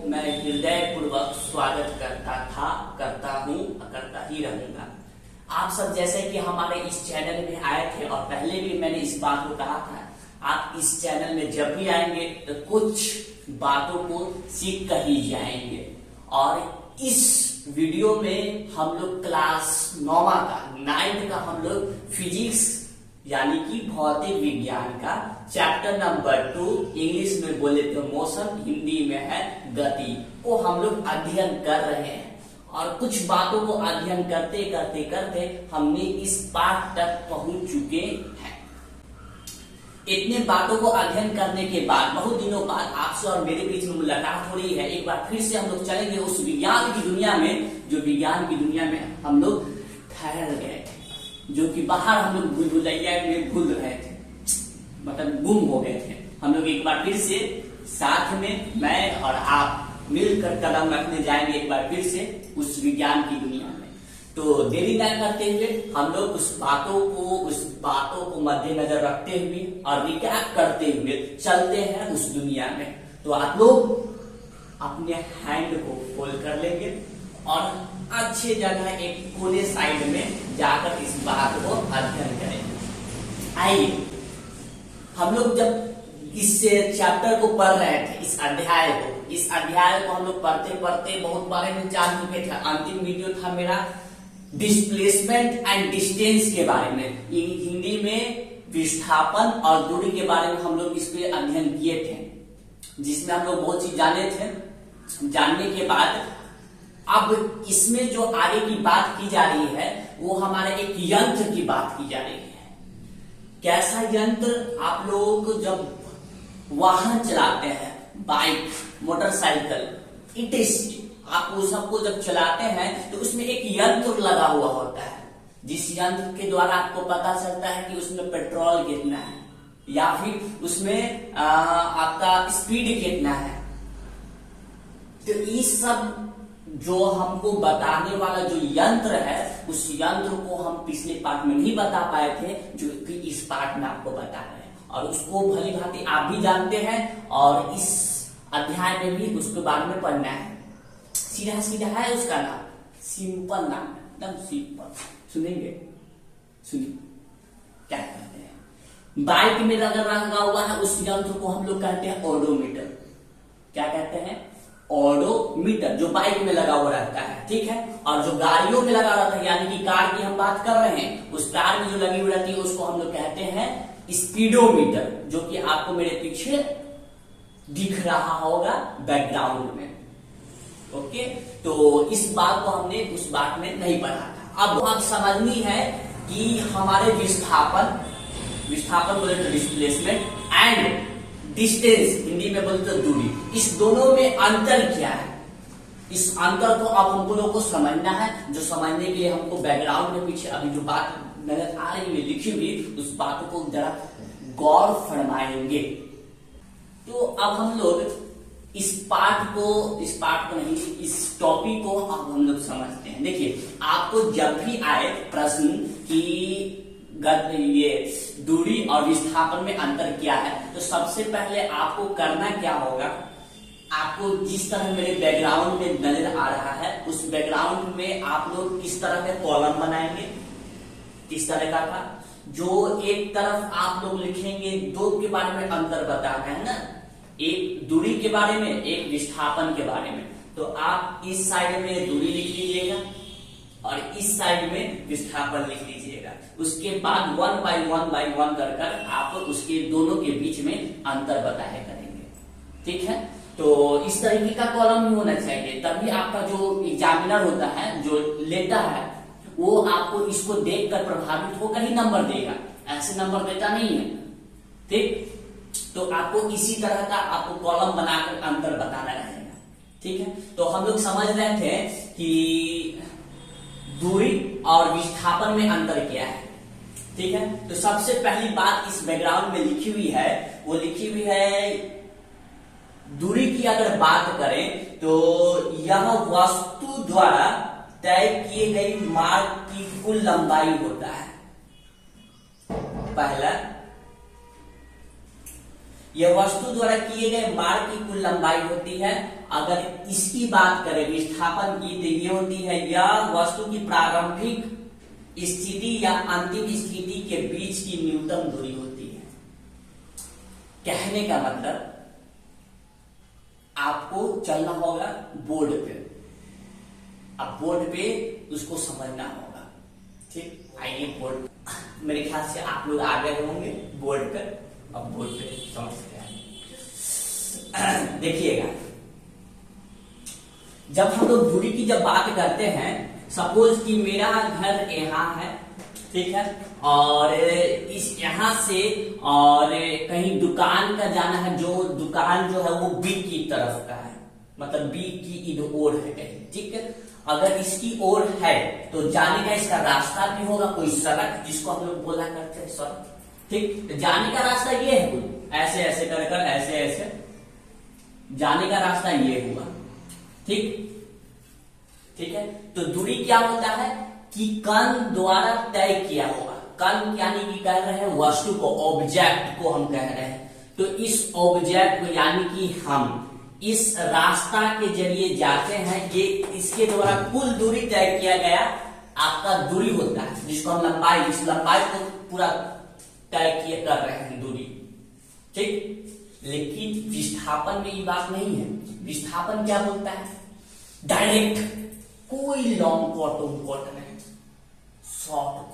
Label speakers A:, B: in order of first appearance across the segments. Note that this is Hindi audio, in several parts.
A: मैं हृदय पूर्वक स्वागत करता हूँ, करता ही रहूंगा। आप सब जैसे कि हमारे इस चैनल में आए थे और पहले भी मैंने इस बात को कहा था, आप इस चैनल में जब भी आएंगे तो कुछ बातों को सीख कर ही जाएंगे। और इस वीडियो में हम लोग क्लास 9th का हम लोग फिजिक्स यानी कि भौतिक विज्ञान का चैप्टर नंबर 2, इंग्लिश में बोले तो मोशन, हिंदी में है गति, को हम लोग अध्ययन कर रहे हैं। और कुछ बातों को अध्ययन करते करते करते हमने इस पाठ तक पहुंच चुके हैं। इतने बातों को अध्ययन करने के बाद बहुत दिनों बाद आपसे और मेरे बीच में मुलाकात हो रही है। एक बार फिर से हम लोग चलेंगे उस विज्ञान की दुनिया में, जो विज्ञान की दुनिया में हम लोग ठहर गए थे, जो कि बाहर हम लोग भूलभुलैया में भूल रहे थे, मतलब गुम हो गए थे। हम लोग एक बार फिर से साथ में मैं और आप मिलकर कदम रखने जाएंगे एक बार फिर से उस विज्ञान की दुनिया में। तो देरी न करते हुए हम लोग उस बातों को मद्देनजर रखते हुए और रिकैप करते हुए चलते हैं उस दुनिया में। तो आप लोग अपने हैंड को फोल्ड कर लेंगे और अच्छे जगह एक कोने साइड में जाकर इस बात को अध्ययन करेंगे। आइए, हम लोग जब इस चैप्टर को पढ़ रहे थे, इस अध्याय को हम लोग पढ़ते पढ़ते बहुत बारे में जान चुके थे। अंतिम वीडियो था मेरा डिस्प्लेसमेंट एंड डिस्टेंस के बारे में, हिंदी में विस्थापन और दूरी के बारे में हम लोग इस पे अध्ययन किए थे, जिसमें हम लोग बहुत चीज जाने थे। जानने के बाद अब इसमें जो आगे की बात की जा रही है वो हमारे एक यंत्र की बात की जा रही है। कैसा यंत्र? आप लोग जब वाहन चलाते हैं, बाइक, मोटरसाइकिल, इत्यादि, आप वो सबको जब चलाते हैं तो उसमें एक यंत्र लगा हुआ होता है, जिस यंत्र के द्वारा आपको पता चलता है कि उसमें पेट्रोल कितना है या फिर उसमें आपका स्पीड कितना है। तो ये सब जो हमको बताने वाला जो यंत्र है, उस यंत्र को हम पिछले पार्ट में नहीं बता पाए थे, जो कि इस पार्ट में आपको बता रहे हैं। और उसको भली भांति आप भी जानते हैं और इस अध्याय में भी उसके बारे में पढ़ना है। सीधा सीधा है उसका नाम, सिंपल नाम, एकदम सिंपल। सुनेंगे? सुनिए क्या कहते हैं। बाइक में अगर लगा हुआ है उस यंत्र को हम लोग कहते हैं ओडोमीटर। क्या कहते हैं? ओडोमीटर, जो बाइक में लगा हुआ रहता है, ठीक है। और जो गाड़ियों में लगा रहता है, यानी कि कार की हम बात कर रहे हैं, उस कार में जो लगी हुई रहती है उसको हम लोग कहते हैं स्पीडोमीटर, जो कि आपको मेरे पीछे दिख रहा होगा बैकग्राउंड में। ओके, तो इस बात को हमने उस बात में नहीं पढ़ा था। अब आप समझनी है कि हमारे विस्थापन बोले तो डिस्प्लेसमेंट एंड डिस्टेंस, हिंदी में बोलते तो दूरी, इस दोनों में अंतर क्या है। इस अंतर को अब हमको लोगों को समझना है। जो समझने के लिए हमको बैकग्राउंड में पीछे अभी जो बात नजर आ रही है लिखी हुई, उस बात को जरा गौर फरमाएंगे। तो अब हम लोग इस पार्ट को नहीं, इस टॉपिक को अब हम लोग समझते हैं। देखिए, आपको जब भी आए प्रश्न कि ये दूरी और विस्थापन में अंतर क्या है, तो सबसे पहले आपको करना क्या होगा, आपको जिस तरह मेरे बैकग्राउंड में नजर आ रहा है, उस बैकग्राउंड में आप लोग इस तरह के कॉलम बनाएंगे। किस तरह का था? जो एक तरफ आप लोग लिखेंगे, दो के बारे में अंतर बताना है ना, एक दूरी के बारे में, एक विस्थापन के बारे में। तो आप इस साइड में दूरी लिख लीजिएगा और इस साइड में विस्थापन लिख लीजिएगा। उसके बाद 1 by 1 कर आप उसके दोनों के बीच में अंतर बताया करेंगे, ठीक है। तो इस तरीके का कॉलम ही होना चाहिए, तभी आपका जो एग्जामिनर होता है, जो लेता है, वो आपको इसको देखकर प्रभावित होकर ही नंबर देगा, ऐसे नंबर देता नहीं है, ठीक। तो आपको इसी तरह का आपको कॉलम बनाकर अंतर बताना रहेगा, ठीक है। तो हम लोग समझ रहे थे कि दूरी और विस्थापन में अंतर क्या है, ठीक है। तो सबसे पहली बात इस बैकग्राउंड में लिखी हुई है, वो लिखी हुई है दूरी की अगर बात करें तो यह वस्तु द्वारा तय किए गई मार्ग की कुल लंबाई होता है। पहला, यह वस्तु द्वारा किए गए मार्ग की कुल लंबाई होती है। अगर इसकी बात करें विस्थापन की, तो ये होती है यह वस्तु की प्रारंभिक स्थिति या अंतिम स्थिति के बीच की न्यूनतम दूरी होती है। कहने का मतलब आपको चलना होगा बोर्ड पे, अब बोर्ड पे उसको समझना होगा। ठीक, आइए बोर्ड, मेरे ख्याल से आप लोग आ गए होंगे बोर्ड पर, अब बोर्ड पे समझते हैं। देखिएगा, जब हम लोग दूरी की जब बात करते हैं, सपोज कि मेरा घर यहाँ है, ठीक है, और इस यहाँ से और कहीं दुकान का जाना है, जो दुकान जो है वो बी की तरफ का है, मतलब बी की इधर ओर है कहीं, ठीक है। अगर इसकी ओर है तो जाने का इसका रास्ता भी होगा, कोई सड़क जिसको हम लोग बोला करते हैं सड़क, ठीक। तो जाने का रास्ता ये है, ऐसे ऐसे कर कर ऐसे ऐसे जाने का रास्ता ये हुआ, ठीक, ठीक है। तो दूरी क्या होता है कि कण द्वारा तय किया होगा। कण यानी कि कह रहे हैं वस्तु को, ऑब्जेक्ट को हम कह रहे हैं। तो इस ऑब्जेक्ट को यानी कि हम इस रास्ता के जरिए जाते हैं, ये इसके द्वारा कुल दूरी तय किया गया आपका दूरी होता है, जिसको हम लंबाई, इस लंबाई को पूरा तय किए कर रहे हैं दूरी, ठीक। लेकिन विस्थापन में ये बात नहीं है। विस्थापन क्या बोलता है? डायरेक्ट, कोई लॉन्ग कट उनकट नहीं, शॉर्ट कट।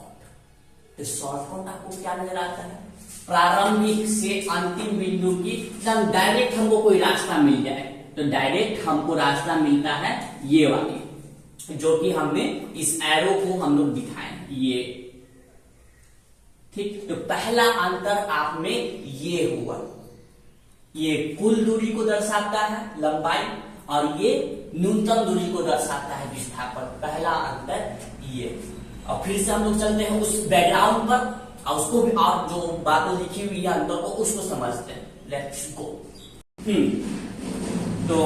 A: तो शॉर्ट कट आपको क्या नजर आता है? प्रारंभिक से अंतिम बिंदु की एकदम डायरेक्ट हमको कोई रास्ता मिल जाए, तो डायरेक्ट हमको रास्ता मिलता है ये वाली, जो कि हमने इस एरो को हम लोग दिखाए ये, ठीक। तो पहला अंतर आप में ये हुआ, ये कुल दूरी को दर्शाता है लंबाई, और ये न्यूनतम दूरी को दर्शाता है विस्थापन। पहला अंतर ये। और फिर से हम लोग चलते हैं उस बैकग्राउंड पर, और उसको भी आप जो बातें लिखी हुई है अंतर को, उसको समझते हैं। Let's go. तो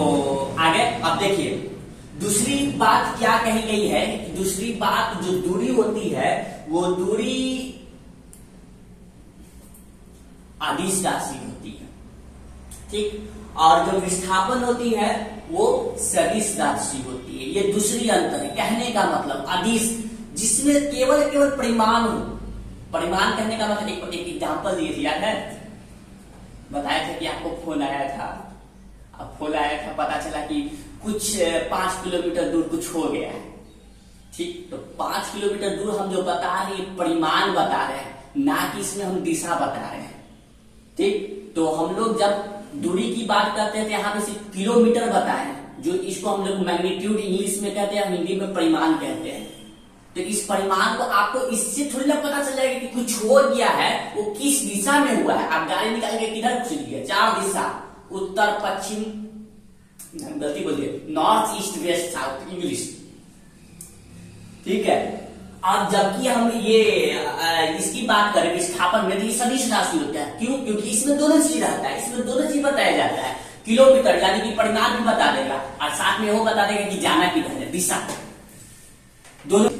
A: आगे अब देखिए, दूसरी बात क्या कही गई है। दूसरी बात, जो दूरी होती है वो दूरी अदिश राशि होती है, ठीक। और जो विस्थापन होती है वो सदिश राशि होती है। ये दूसरी अंतर है। कहने का मतलब अदिश, जिसमें केवल परिमाण हो। परिमाण कहने का मतलब एक एग्जाम्पल दिए थे, याद है? बताया था कि आपको फोन आया था, अब फोन आया था, पता चला कि कुछ 5 किलोमीटर दूर कुछ हो गया है, ठीक। तो 5 किलोमीटर दूर हम जो बता रहे हैं परिमाण बता रहे हैं, ना कि इसमें हम दिशा बता रहे हैं, ठीक। तो हम लोग जब दूरी की बात करते हैं तो यहाँ पे सिर्फ किलोमीटर बताए, जो इसको हम लोग मैग्नीट्यूड इंग्लिश में कहते हैं, हिंदी में परिमाण कहते हैं। तो इस परिमाण को आपको इससे थोड़ी ना पता चल जाएगा कि कुछ हो गया है, वो किस दिशा में हुआ है। आप गाड़ी निकाल के किधर घुस गया? 4 दिशा, उत्तर पश्चिम, गलती बोलिए, north east west south English, ठीक है। अब जबकि हम ये इसकी बात करें विस्थापन में, तो ये सदिश राशि होता है। क्यों? क्योंकि इसमें दोनों चीज रहता है, इसमें दोनों चीज बताया जाता है। किलोमीटर यानी कि परिमाण भी बता देगा, और साथ में वो बता देगा कि जाना किधर है, दिशा, दोनों,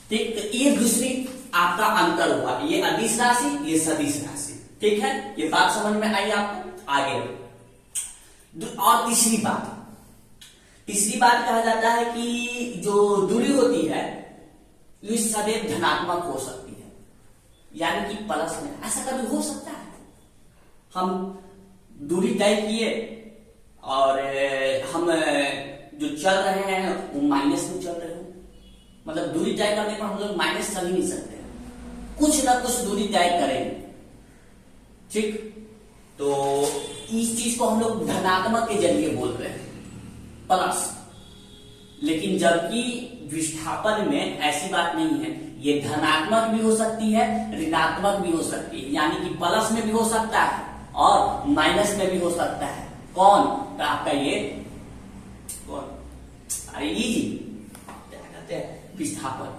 A: ठीक। तो ये दूसरी आपका अंतर हुआ, ये अदिश राशि, ये सदिश राशि, ठीक है। ये बात समझ में आई आपको? आगे और तीसरी बात कहा जाता है कि जो दूरी होती है ये सदैव धनात्मक हो सकती है, यानी कि प्लस में। ऐसा कभी हो सकता है हम दूरी तय किए और हम जो चल रहे हैं वो माइनस में चल रहे हो, मतलब दूरी तय करने पर हम लोग माइनस चल ही नहीं सकते, कुछ ना कुछ दूरी तय करेंगे, ठीक। तो इस चीज को हम लोग धनात्मक के जरिए बोल रहे हैं, प्लस। लेकिन जबकि विस्थापन में ऐसी बात नहीं है, ये धनात्मक भी हो सकती है, ऋणात्मक भी हो सकती है, यानी कि प्लस में भी हो सकता है और माइनस में भी हो सकता है। कौन? तो आपका ये कौन? अरे इजी, क्या कहते हैं, विस्थापन,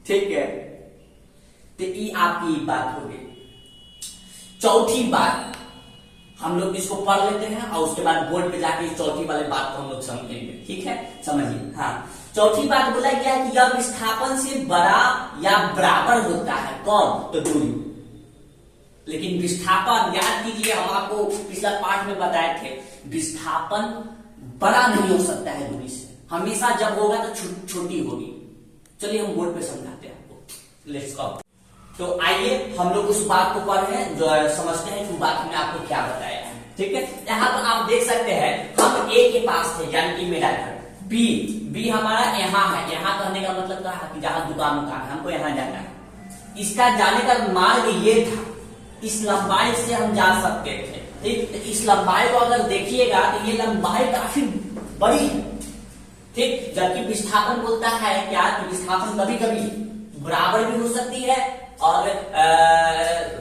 A: ठीक है। तो ये आपकी बात हो गई। चौथी बात, हम लोग इसको पढ़ लेते हैं और उसके बाद बोर्ड पे जाके इस चौथी वाले बात को हम लोग समझेंगे, ठीक है। समझिए, हाँ। चौथी बात बोला गया कि यह विस्थापन से बड़ा या बराबर होता है। कौन? तो दूरी। लेकिन विस्थापन याद कीजिए, हम आपको पिछला पार्ट में बताए थे, विस्थापन बड़ा नहीं हो सकता है दूरी से, हमेशा जब होगा तो छोटी होगी। चलिए हम बोर्ड पे समझाते हैं आपको, लेट्स गो। तो आइए हम लोग उस बात को पढ़ें जो समझते हैं कि बात हमने आपको क्या बताया है, ठीक है। यहाँ पर आप देख सकते हैं हम ए के पास थे, यानी कि मेरा घर, बी हमारा यहाँ है, यहाँ कहने का मतलब क्या है कि जहाँ दुकान है हमको यहाँ जाना है, इसका जाने का मार्ग ये था, इस लंबाई से हम जा सकते थे, ठीक। इस लंबाई को अगर देखिएगा तो ये लंबाई काफी बड़ी है, ठीक। जबकि विस्थापन बोलता है क्या कि विस्थापन कभी कभी बराबर भी हो सकती है और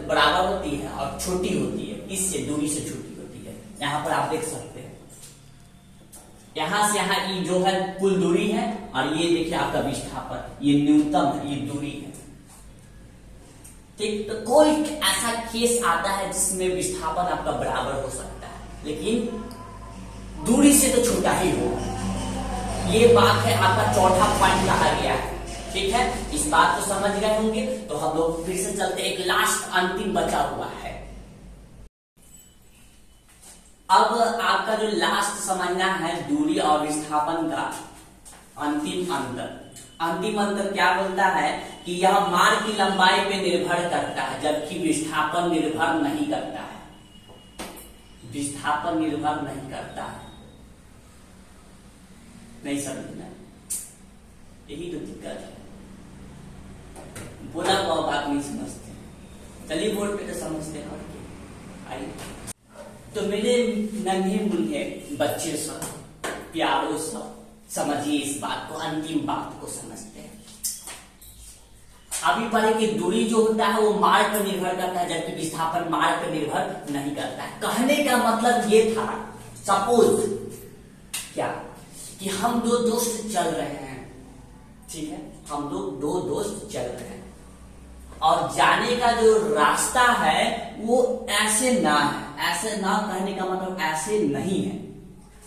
A: बराबर होती है और छोटी होती है, इससे दूरी से छोटी होती है। यहाँ पर आप देख सकते हैं यहां से यहाँ ये जो है कुल दूरी है, और ये देखिए आपका विस्थापन, ये न्यूनतम है, ये दूरी है, ठीक। तो कोई ऐसा केस आता है जिसमें विस्थापन आपका बराबर हो सकता है, लेकिन दूरी से तो छोटा ही होगा। ये बात है आपका चौथा पॉइंट कहा गया है, ठीक है। इस बात को समझ गए होंगे, तो हम लोग फिर से चलते, एक लास्ट अंतिम बचा हुआ है। अब आपका जो लास्ट समझना है दूरी और विस्थापन का अंतिम अंतर। अंतिम अंतर क्या बोलता है कि यह मार्ग की लंबाई पे निर्भर करता है, जबकि विस्थापन निर्भर नहीं करता है। विस्थापन निर्भर नहीं करता है, नहीं समझना, यही तो दिक्कत है, बोला हुआ बात नहीं समझते। चलिए बोर्ड पे तो समझते हैं, और क्या। आइए तो मेरे नन्हे मुन्ने बच्चे सब, प्यारों सब, समझिए इस बात को, अंतिम बात को समझते हैं। अभी पढ़े कि दूरी जो होता है वो मार्ग पर निर्भर करता है, जबकि विस्थापन मार्ग पर निर्भर नहीं करता है। कहने का मतलब ये था, सपोज क्या कि हम दो दोस्त चल रहे हैं, ठीक है, हम लोग दो दोस्त चल रहे हैं और जाने का जो रास्ता है वो ऐसे ना है, ऐसे ना कहने का मतलब ऐसे नहीं है।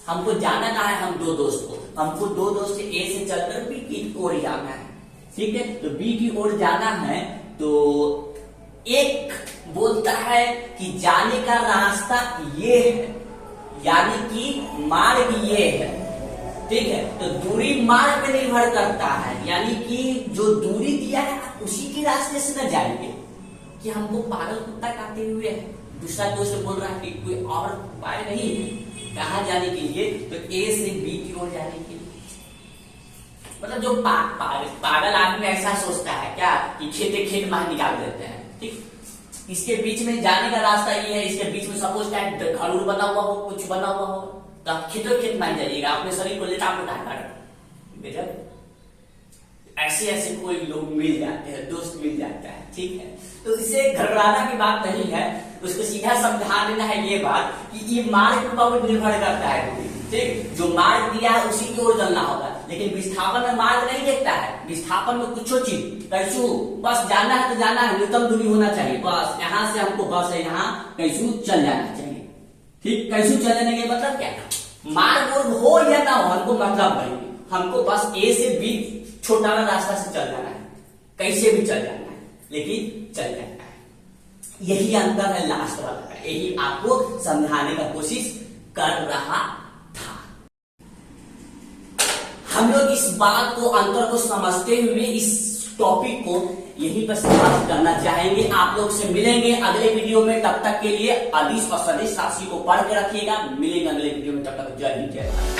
A: हमको जाना कहाँ है, हम दो दोस्त को, हमको दो दोस्त से ए से चलकर बी की ओर जाना है, ठीक है। तो बी की ओर जाना है, तो एक बोलता है कि जाने का रास्ता ये है, यानी कि मार्ग ये है, ठीक है। तो दूरी मार्ग पे निर्भर करता है, यानी कि जो दूरी दिया है उसी के रास्ते से न जाएंगे। कि हमको पागल कुत्ता काटे हुए है, दूसरा दोस्त बोल रहा है कि कोई और उपाय नहीं है कहाँ जाने के लिए, तो ए से बी की ओर जाने के लिए। मतलब जो पागल आदमी ऐसा सोचता है क्या कि खेते खेत बाहर निकाल देते हैं, ठीक। इसके बीच में जाने का रास्ता ये है, इसके बीच में सपोज घर बना हुआ हो, कुछ बना हुआ हो, तो आप खेतों खेत मान जाइएगा, अपने शरीर को लेटा पोटा कर बेटा। ऐसे ऐसे कोई लोग मिल जाते हैं, दोस्त मिल जाता है, ठीक है। तो इसे घबराना की बात नहीं है, उसको सीधा समझा देना है ये बात कि ये मार्ग पर निर्भर करता है, ठीक। जो मार्ग दिया है उसी की ओर चलना होगा, लेकिन विस्थापन में मार्ग नहीं देखता है। विस्थापन में कुछ चीज कैसू बस जाना है तो जाना है, न्यूनतम दूरी होना चाहिए, बस यहाँ से हमको बस है यहाँ कैसू चल जाना चाहिए, ठीक। कैसू चल जाने के मतलब क्या, मार्ग हो या ना हो हमको मतलब नहीं, हमको बस ए से बी छोटा ना रास्ता से चल जाना है, कैसे भी चल जाना है, लेकिन चल जाना है। यही अंतर है लास्ट वाला का, यही आपको समझाने का कोशिश कर रहा था। हम लोग इस बात को, अंतर को समझते हुए इस टॉपिक को यहीं पर समाप्त करना चाहेंगे। आप लोग से मिलेंगे अगले वीडियो में, तब तक के लिए अदिश और सदिश राशि को पढ़ के रखिएगा। मिलेंगे अगले वीडियो में, तब तक जय हिंद जय भारत।